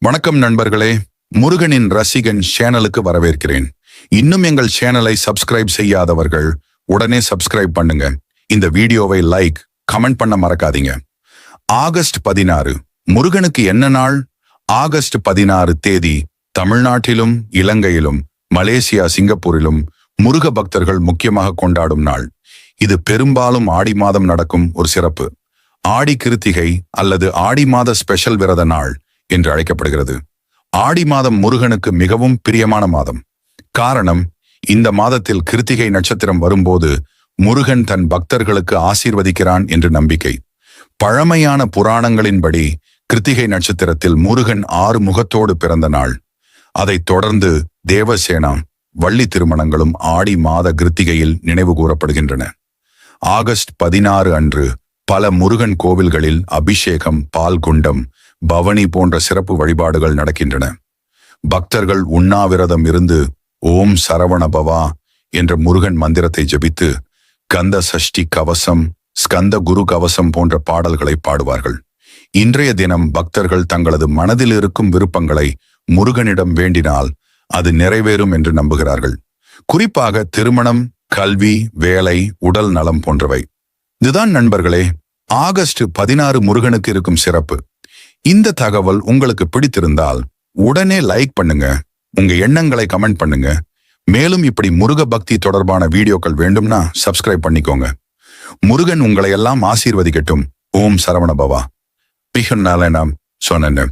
வணக்கம் நண்பர்களே, முருகனின் ரசிகன் சேனலுக்கு வரவேற்கிறேன். இன்னும் எங்கள் சேனலை சப்ஸ்கிரைப் செய்யாதவர்கள் உடனே சப்ஸ்கிரைப் பண்ணுங்க. இந்த வீடியோவை லைக், கமெண்ட் பண்ண மறக்காதீங்க. ஆகஸ்ட் 16 முருகனுக்கு என்ன நாள்? ஆகஸ்ட் 16 தேதி தமிழ்நாட்டிலும் இலங்கையிலும் மலேசியா, சிங்கப்பூரிலும் முருக பக்தர்கள் முக்கியமாக கொண்டாடும் நாள். இது பெரும்பாலும் ஆடி மாதம் நடக்கும் ஒரு சிறப்பு. ஆடி கிருத்திகை அல்லது ஆடி மாத ஸ்பெஷல் விரத நாள் என்று அழைக்கப்படுகிறது. ஆடி மாதம் முருகனுக்கு மிகவும் பிரியமான மாதம். காரணம், இந்த மாதத்தில் கிருத்திகை நட்சத்திரம் வரும்போது முருகன் தன் பக்தர்களுக்கு ஆசீர்வதிக்கிறான் என்று நம்பிக்கை. பழமையான புராணங்களின்படி கிருத்திகை நட்சத்திரத்தில் முருகன் 6 முகத்தோடு பிறந்த நாள். அதைத் தொடர்ந்து தேவசேனா, வள்ளி திருமணங்களும் ஆடி மாத கிருத்திகையில் நினைவு கூறப்படுகின்றன. ஆகஸ்ட் 16 அன்று பல முருகன் கோவில்களில் அபிஷேகம், பால் குண்டம், பவனி போன்ற சிறப்பு வழிபாடுகள் நடக்கின்றன. பக்தர்கள் உண்ணாவிரதம் இருந்து ஓம் சரவண பவா என்ற முருகன் மந்திரத்தை ஜபித்து கந்த சஷ்டி கவசம், ஸ்கந்த குரு கவசம் போன்ற பாடல்களை பாடுவார்கள். இன்றைய தினம் பக்தர்கள் தங்களது மனதில் இருக்கும் விருப்பங்களை முருகனிடம் வேண்டினால் அது நிறைவேறும் என்று நம்புகிறார்கள். குறிப்பாக திருமணம், கல்வி, வேலை, உடல் நலம் போன்றவை. இதுதான் நண்பர்களே, ஆகஸ்ட் 16 முருகனுக்கு இருக்கும் சிறப்பு. இந்த தகவல் உங்களுக்கு பிடித்திருந்தால் உடனே லைக் பண்ணுங்க, உங்க எண்ணங்களை கமெண்ட் பண்ணுங்க. மேலும் இப்படி முருக பக்தி தொடர்பான வீடியோக்கள் வேண்டும்னா சப்ஸ்கிரைப் பண்ணிக்கோங்க. முருகன் உங்களை எல்லாம் ஆசீர்வதிக்கட்டும். ஓம் சரவண பவா. பிகன் நாள நாம் சொன்ன